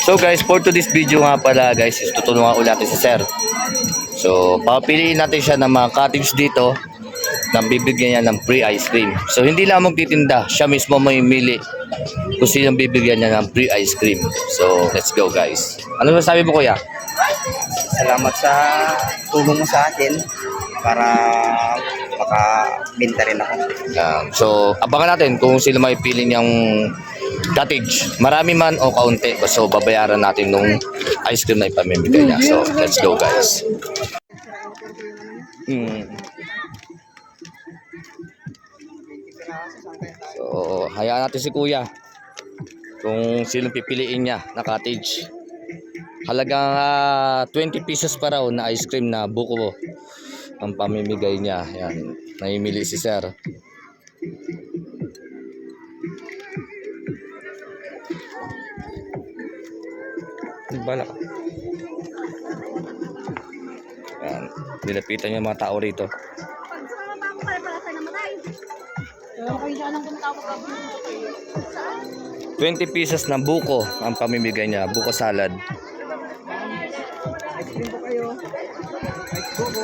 So guys, for today's video nga pala guys, is tutulungan ulit natin si Sir. So, papiliin natin siya ng mga cottage dito nang bibigyan niya ng free ice cream. So, hindi lang magtitinda, siya mismo may mili kung sino bibigyan niya ng free ice cream. So, let's go guys. Ano masabi mo kuya? Salamat sa tulong mo sa akin para makabenta rin ako. So, abangan natin kung sino may pili niyang cottage. Marami man o kaunti. So, babayaran natin nung ice cream na ipamimigay niya. So, let's go guys. So, hayaan natin si kuya kung sino pipiliin niya na cottage. Halagang 20 pesos pa raw na ice cream na buko ang pamimigay niya. Yan, namimili si Sir. Bala ka. Yan, nilapitan niya mga tao rito. 20 pesos na buko ang pamimigay niya, buko salad. Ice cream po kayo. Ice buko.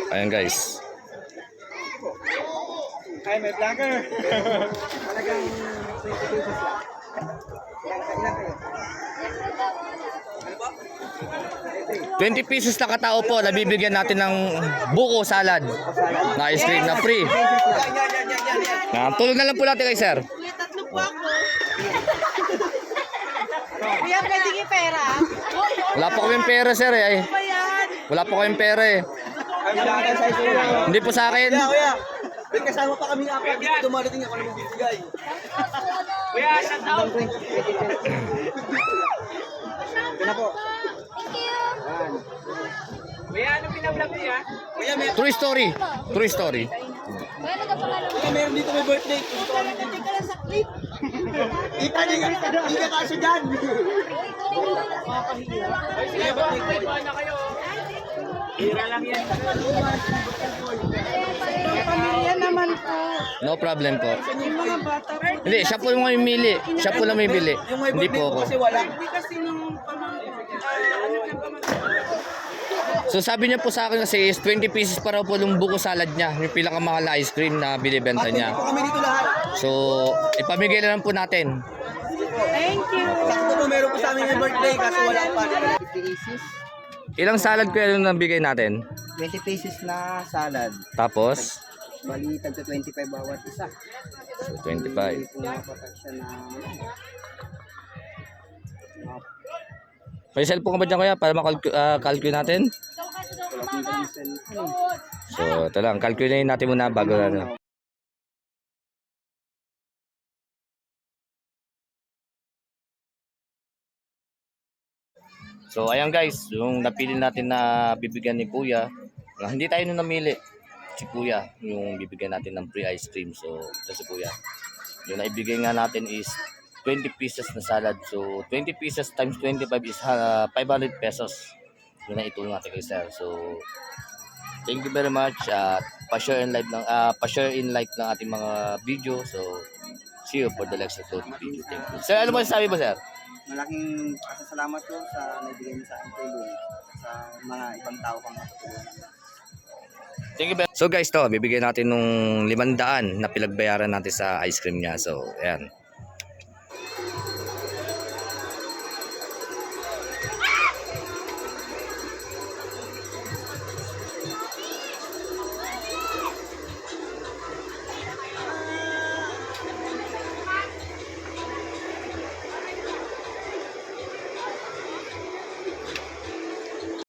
Ayan guys. Ay, may vlogger. Talagang 20 pesos lang. Ilan kayo? 20 pesos na katao po, nabibigyan natin ng buko salad na ice cream na free. Tulong na lang po natin kay Sir. Kuya, tatlo po ako. Kuya, pwede yung pera? Wala pa kaming pera Sir eh. Ano ba yan? Wala pa kaming pera eh. Hindi po sa akin. Kuya, may kasama pa kami nga dito dumadating ako ng bibigay. Kuya, shout out. Ito na po. Kuya, ano pinablog niya? Kuya, may True story. True story. Kuya, meron dito may birthday. Hindi ka lang sa clip. Kita niya hindi ka kasi dyan. Sige ba? Na kayo. Hira lang yan. Pamilya naman po. No problem po. Yung mga bata po. Hindi, siya po yung mamimili. Siya po lang mamimili. Yung may Hindi birthday po ko ako. kasi wala. Hindi kasi nung pamangkin. So sabi niya po sa akin kasi is 20 pesos pa raw po yung buko salad niya. Yung pinakamahal na ice cream na binibenta Hindi niya. po kami dito lahat. So, ipamigay na lang po natin. Thank you. Sakto po meron po sa amin may birthday kasi wala pa. 20 pesos. Ilang salad ko yung nabigay natin? 20 pesos na salad. Tapos, Bali, tagto 25 bawat isa. so 25. Pumapatak siya na... May cellphone ka ba dyan kuya para makalculate natin? So, ito lang. Calculate natin muna bago na. So, ayan guys. Yung napili natin na bibigyan ni Kuya. Hindi tayo nung namili. Si Kuya. Yung bibigyan natin ng free ice cream. So, ito si Kuya. Yung naibigay nga natin is 20 pieces na salad. So, 20 pieces times 25 is 500 pesos. Yun na itulong natin kay Sir. So, thank you very much. Pa-share and like ng ating mga video. So, see you for the next upload video. Thank you. Sir, ano mo sabi mo, Sir? Malaking pasasalamat ko sa naibigay mo sa akin tulong sa mga ibang tao pang matutulungan. Thank you. So guys, to bibigyan natin nung 500 na pinagbayaran natin sa ice cream niya. So, ayan.